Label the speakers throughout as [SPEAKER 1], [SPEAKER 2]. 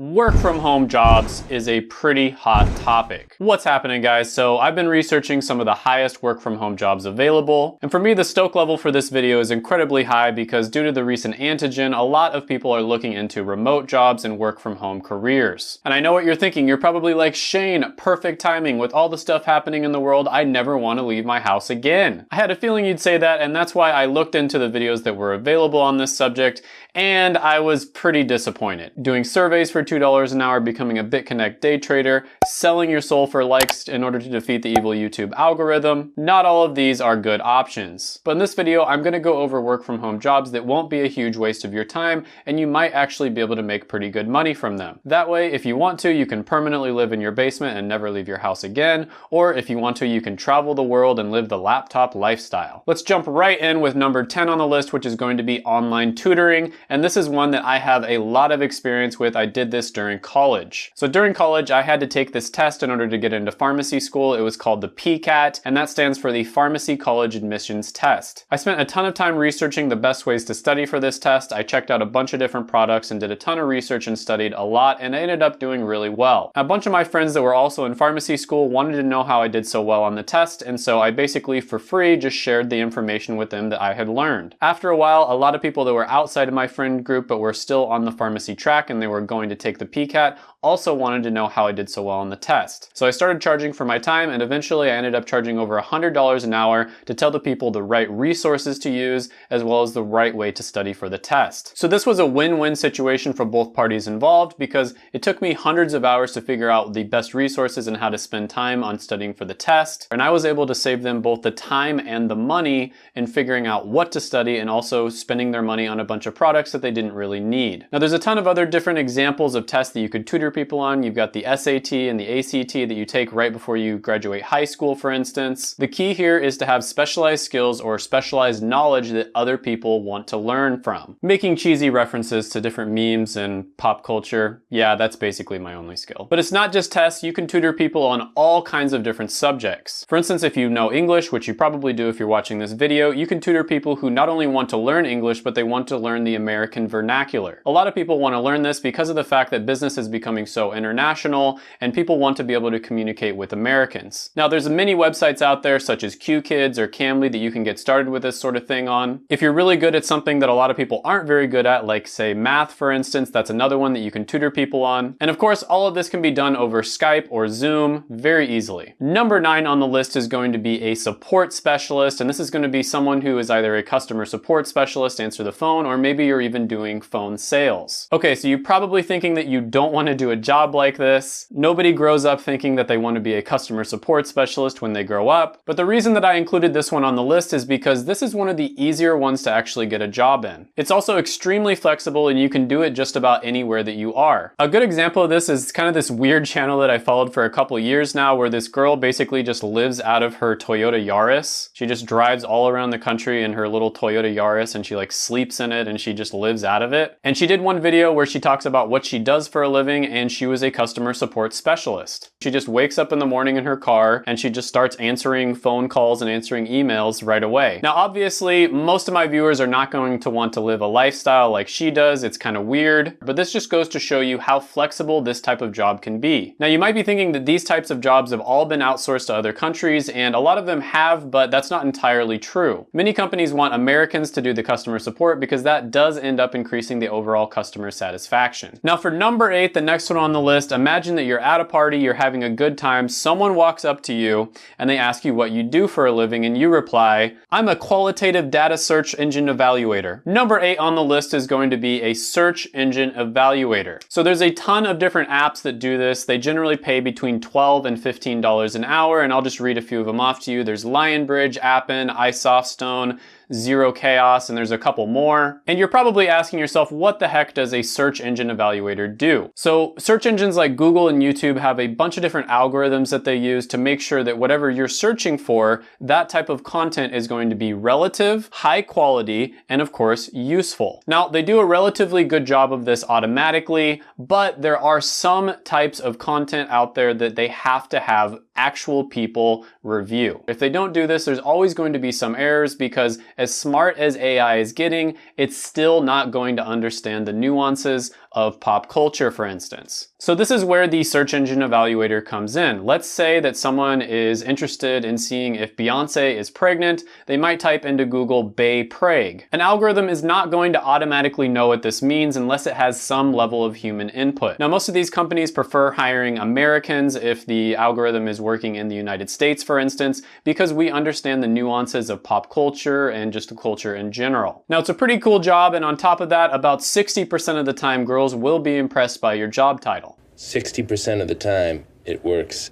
[SPEAKER 1] Work from home jobs is a pretty hot topic. What's happening, guys? So I've been researching some of the highest work from home jobs available. And for me, the stoke level for this video is incredibly high because due to the recent antigen, a lot of people are looking into remote jobs and work from home careers. And I know what you're thinking. You're probably like, Shane, perfect timing. With all the stuff happening in the world, I never want to leave my house again. I had a feeling you'd say that, and that's why I looked into the videos that were available on this subject, and I was pretty disappointed. Doing surveys for $2 an hour, becoming a BitConnect day trader, selling your soul for likes in order to defeat the evil YouTube algorithm. Not all of these are good options. But in this video, I'm gonna go over work from home jobs that won't be a huge waste of your time, and you might actually be able to make pretty good money from them. That way, if you want to, you can permanently live in your basement and never leave your house again, or if you want to, you can travel the world and live the laptop lifestyle. Let's jump right in with number 10 on the list, which is going to be online tutoring. And this is one that I have a lot of experience with. I did this during college. So during college, I had to take this test in order to get into pharmacy school. It was called the PCAT, and that stands for the Pharmacy College Admissions Test. I spent a ton of time researching the best ways to study for this test. I checked out a bunch of different products and did a ton of research and studied a lot, and I ended up doing really well. A bunch of my friends that were also in pharmacy school wanted to know how I did so well on the test, and so I basically, for free, just shared the information with them that I had learned. After a while, a lot of people that were outside of my friend group but were still on the pharmacy track and they were going to take the PCAT also wanted to know how I did so well on the test. So I started charging for my time, and eventually I ended up charging over $100 an hour to tell the people the right resources to use as well as the right way to study for the test. So this was a win-win situation for both parties involved because it took me hundreds of hours to figure out the best resources and how to spend time on studying for the test, and I was able to save them both the time and the money in figuring out what to study and also spending their money on a bunch of products that they didn't really need. Now there's a ton of other different examples of tests that you could tutor people on. You've got the SAT and the ACT that you take right before you graduate high school, for instance. The key here is to have specialized skills or specialized knowledge that other people want to learn from. Making cheesy references to different memes and pop culture, yeah, that's basically my only skill. But it's not just tests. You can tutor people on all kinds of different subjects. For instance, if you know English, which you probably do if you're watching this video, you can tutor people who not only want to learn English, but they want to learn the American vernacular. A lot of people want to learn this because of the fact that business is becoming so international and people want to be able to communicate with Americans. Now there's many websites out there such as QKids or Cambly that you can get started with this sort of thing on. If you're really good at something that a lot of people aren't very good at, like say math for instance, that's another one that you can tutor people on. And of course all of this can be done over Skype or Zoom very easily. Number 9 on the list is going to be a support specialist, and this is going to be someone who is either a customer support specialist, answer the phone, or maybe you're even doing phone sales. Okay, so you're probably thinking that you don't want to do a job like this. Nobody grows up thinking that they want to be a customer support specialist when they grow up. But the reason that I included this one on the list is because this is one of the easier ones to actually get a job in. It's also extremely flexible and you can do it just about anywhere that you are. A good example of this is kind of this weird channel that I followed for a couple years now where this girl basically just lives out of her Toyota Yaris. She just drives all around the country in her little Toyota Yaris and she like sleeps in it and she just lives out of it. And she did one video where she talks about what she does for a living, and she was a customer support specialist. She just wakes up in the morning in her car and she just starts answering phone calls and answering emails right away. Now obviously most of my viewers are not going to want to live a lifestyle like she does. It's kind of weird, but this just goes to show you how flexible this type of job can be. Now you might be thinking that these types of jobs have all been outsourced to other countries, and a lot of them have, but that's not entirely true. Many companies want Americans to do the customer support because that does end up increasing the overall customer satisfaction. Now for number 8, the next one on the list, imagine that you're at a party, you're having a good time, someone walks up to you and they ask you what you do for a living and you reply, I'm a qualitative data search engine evaluator. Number 8 on the list is going to be a search engine evaluater. So there's a ton of different apps that do this. They generally pay between $12 and $15 an hour, and I'll just read a few of them off to you. There's Lionbridge, Appen, iSoftStone, Zero Chaos, and there's a couple more. And you're probably asking yourself, what the heck does a search engine evaluator do? So search engines like Google and YouTube have a bunch of different algorithms that they use to make sure that whatever you're searching for, that type of content is going to be relative, high quality, and of course, useful. Now, they do a relatively good job of this automatically, but there are some types of content out there that they have to have actual people review. If they don't do this, there's always going to be some errors because as smart as AI is getting, it's still not going to understand the nuances of pop culture, for instance. So this is where the search engine evaluator comes in. Let's say that someone is interested in seeing if Beyonce is pregnant. They might type into Google "Bae Preg." An algorithm is not going to automatically know what this means unless it has some level of human input. Now, most of these companies prefer hiring Americans if the algorithm is working in the United States, for instance, because we understand the nuances of pop culture and just the culture in general. Now, it's a pretty cool job, and on top of that, about 60% of the time, girls will be impressed by your job title.
[SPEAKER 2] 60% of the time, it works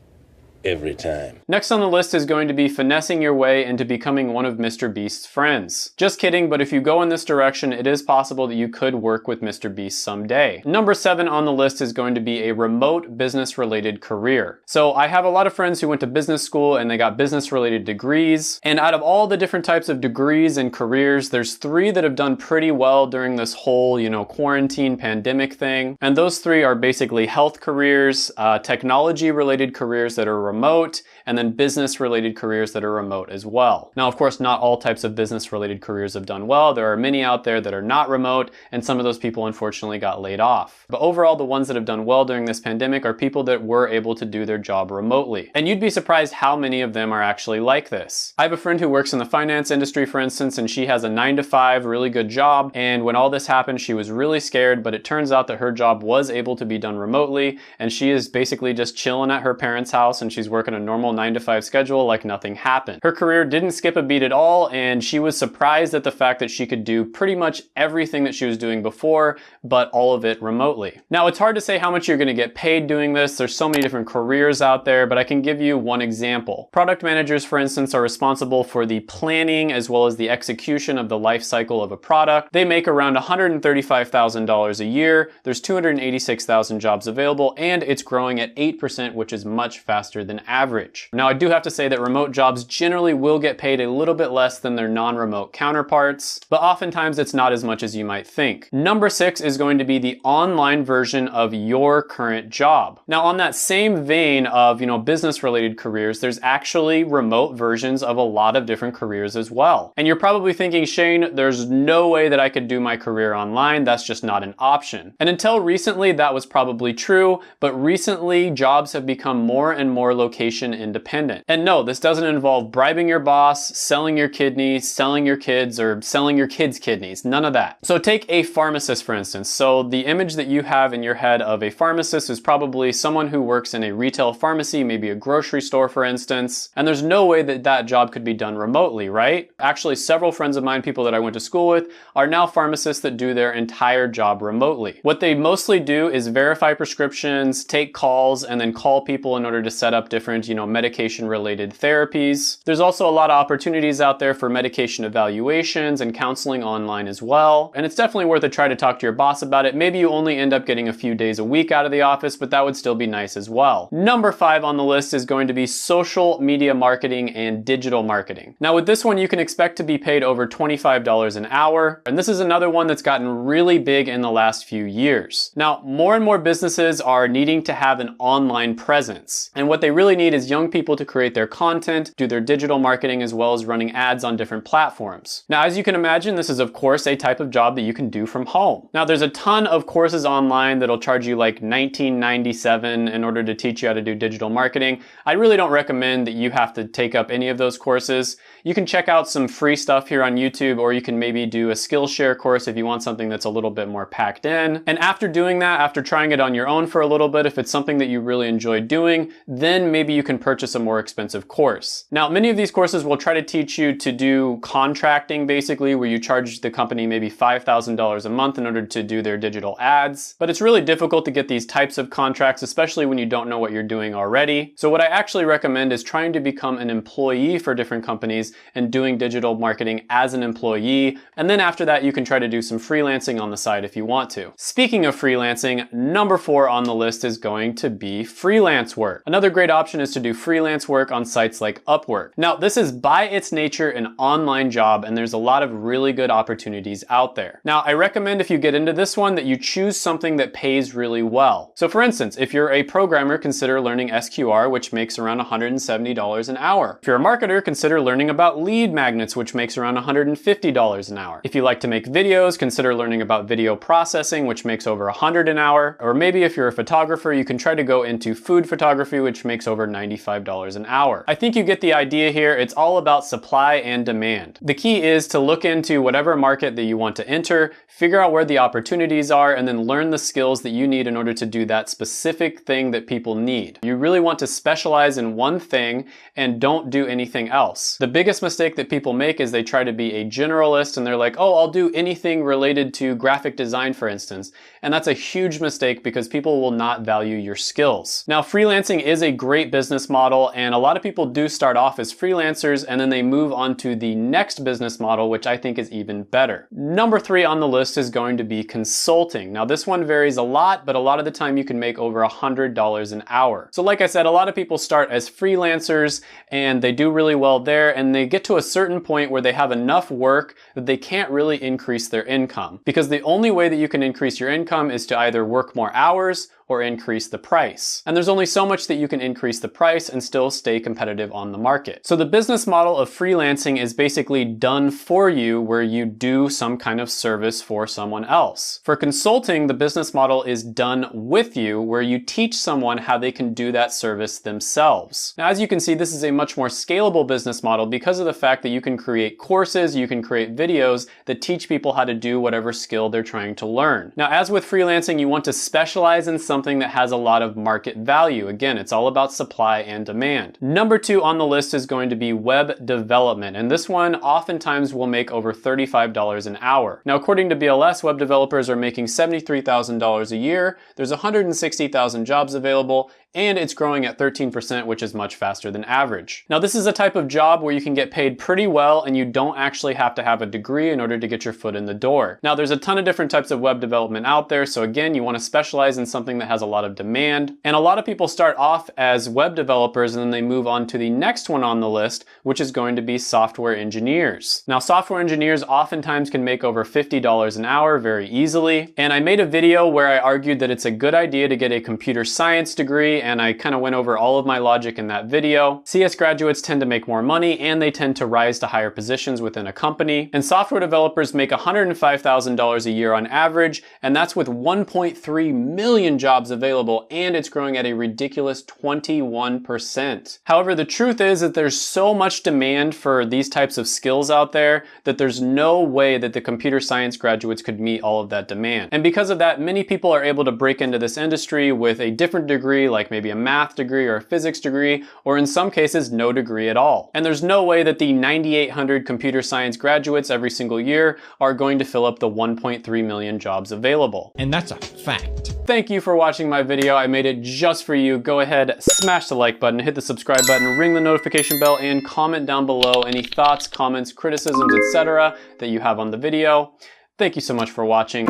[SPEAKER 2] every time.
[SPEAKER 1] Next on the list is going to be finessing your way into becoming one of Mr. Beast's friends. Just kidding, but if you go in this direction, it is possible that you could work with Mr. Beast someday. Number 7 on the list is going to be a remote business-related career. So I have a lot of friends who went to business school and they got business-related degrees. And out of all the different types of degrees and careers, there's 3 that have done pretty well during this whole, quarantine pandemic thing. And those 3 are basically health careers, technology-related careers that are remote, and then business-related careers that are remote as well. Now, of course, not all types of business-related careers have done well. There are many out there that are not remote, and some of those people unfortunately got laid off. But overall, the ones that have done well during this pandemic are people that were able to do their job remotely. And you'd be surprised how many of them are actually like this. I have a friend who works in the finance industry, for instance, and she has a 9-to-5 really good job. And when all this happened, she was really scared, but it turns out that her job was able to be done remotely, and she is basically just chilling at her parents' house, and she's working a normal 9-to-5 schedule like nothing happened. Her career didn't skip a beat at all, and she was surprised at the fact that she could do pretty much everything that she was doing before, but all of it remotely. Now, it's hard to say how much you're going to get paid doing this. There's so many different careers out there, but I can give you one example. Product managers, for instance, are responsible for the planning as well as the execution of the life cycle of a product. They make around $135,000 a year. There's 286,000 jobs available, and it's growing at 8%, which is much faster than average. Now, I do have to say that remote jobs generally will get paid a little bit less than their non-remote counterparts, but oftentimes it's not as much as you might think. Number 6 is going to be the online version of your current job. Now, on that same vein of, business-related careers, there's actually remote versions of a lot of different careers as well. And you're probably thinking, Shane, there's no way that I could do my career online. That's just not an option. And until recently, that was probably true, but recently jobs have become more and more location independent. And no, this doesn't involve bribing your boss, selling your kidneys, selling your kids, or selling your kids' kidneys. None of that. So take a pharmacist, for instance. So the image that you have in your head of a pharmacist is probably someone who works in a retail pharmacy, maybe a grocery store, for instance. And there's no way that that job could be done remotely, right? Actually, several friends of mine, people that I went to school with, are now pharmacists that do their entire job remotely. What they mostly do is verify prescriptions, take calls, and then call people in order to set up different, medication-related therapies. There's also a lot of opportunities out there for medication evaluations and counseling online as well. And it's definitely worth a try to talk to your boss about it. Maybe you only end up getting a few days a week out of the office, but that would still be nice as well. Number 5 on the list is going to be social media marketing and digital marketing. Now, with this one, you can expect to be paid over $25 an hour. And this is another one that's gotten really big in the last few years. Now, more and more businesses are needing to have an online presence. And what they really need is young people to create their content, do their digital marketing, as well as running ads on different platforms. Now, as you can imagine, this is of course a type of job that you can do from home. Now, there's a ton of courses online that'll charge you like $19.97 in order to teach you how to do digital marketing. I really don't recommend that you have to take up any of those courses. You can check out some free stuff here on YouTube, or you can maybe do a Skillshare course if you want something that's a little bit more packed in. And after doing that, after trying it on your own for a little bit, if it's something that you really enjoy doing, then maybe you can purchase a more expensive course. Now, many of these courses will try to teach you to do contracting, basically, where you charge the company maybe $5,000 a month in order to do their digital ads. But it's really difficult to get these types of contracts, especially when you don't know what you're doing already. So what I actually recommend is trying to become an employee for different companies and doing digital marketing as an employee. And then after that, you can try to do some freelancing on the side if you want to. Speaking of freelancing, number 4 on the list is going to be freelance work. Another great option is to do freelance freelance work on sites like Upwork. Now, this is by its nature an online job, and there's a lot of really good opportunities out there. Now, I recommend if you get into this one that you choose something that pays really well. So for instance, if you're a programmer, consider learning SQR, which makes around $170 an hour. If you're a marketer, consider learning about lead magnets, which makes around $150 an hour. If you like to make videos, consider learning about video processing, which makes over $100 an hour. Or maybe if you're a photographer, you can try to go into food photography, which makes over $95 an hour. I think you get the idea here. It's all about supply and demand. The key is to look into whatever market that you want to enter, figure out where the opportunities are, and then learn the skills that you need in order to do that specific thing that people need. You really want to specialize in one thing and don't do anything else. The biggest mistake that people make is they try to be a generalist and they're like, oh, I'll do anything related to graphic design, for instance. And that's a huge mistake because people will not value your skills. Now, freelancing is a great business model, and a lot of people do start off as freelancers and then they move on to the next business model, which I think is even better. Number 3 on the list is going to be consulting. Now, this one varies a lot, but a lot of the time you can make over $100 an hour. So like I said, a lot of people start as freelancers and they do really well there, and they get to a certain point where they have enough work that they can't really increase their income, because the only way that you can increase your income is to either work more hours or increase the price. And there's only so much that you can increase the price and still stay competitive on the market. So the business model of freelancing is basically done for you, where you do some kind of service for someone else. For consulting, the business model is done with you, where you teach someone how they can do that service themselves. Now, as you can see, this is a much more scalable business model because of the fact that you can create courses, you can create videos that teach people how to do whatever skill they're trying to learn. Now, as with freelancing, you want to specialize in something that has a lot of market value. Again, it's all about supply and demand. Number 2 on the list is going to be web development, and this one oftentimes will make over $35 an hour. Now, according to BLS, web developers are making $73,000 a year. There's 160,000 jobs available, and it's growing at 13%, which is much faster than average. Now, this is a type of job where you can get paid pretty well and you don't actually have to have a degree in order to get your foot in the door. Now, there's a ton of different types of web development out there, so again, you want to specialize in something that has a lot of demand. And a lot of people start off as web developers and then they move on to the next one on the list, which is going to be software engineers. Now, software engineers oftentimes can make over $50 an hour very easily. And I made a video where I argued that it's a good idea to get a computer science degree, and I kind of went over all of my logic in that video. CS graduates tend to make more money and they tend to rise to higher positions within a company. And software developers make $105,000 a year on average, and that's with 1.3 million jobs available, and it's growing at a ridiculous 21%. However, the truth is that there's so much demand for these types of skills out there that there's no way that the computer science graduates could meet all of that demand. And because of that, many people are able to break into this industry with a different degree, like maybe a math degree or a physics degree, or in some cases, no degree at all. And there's no way that the 9,800 computer science graduates every single year are going to fill up the 1.3 million jobs available.
[SPEAKER 3] And that's a fact.
[SPEAKER 1] Thank you for watching my video. I made it just for you. Go ahead, smash the like button, hit the subscribe button, ring the notification bell, and comment down below any thoughts, comments, criticisms, etc. that you have on the video. Thank you so much for watching.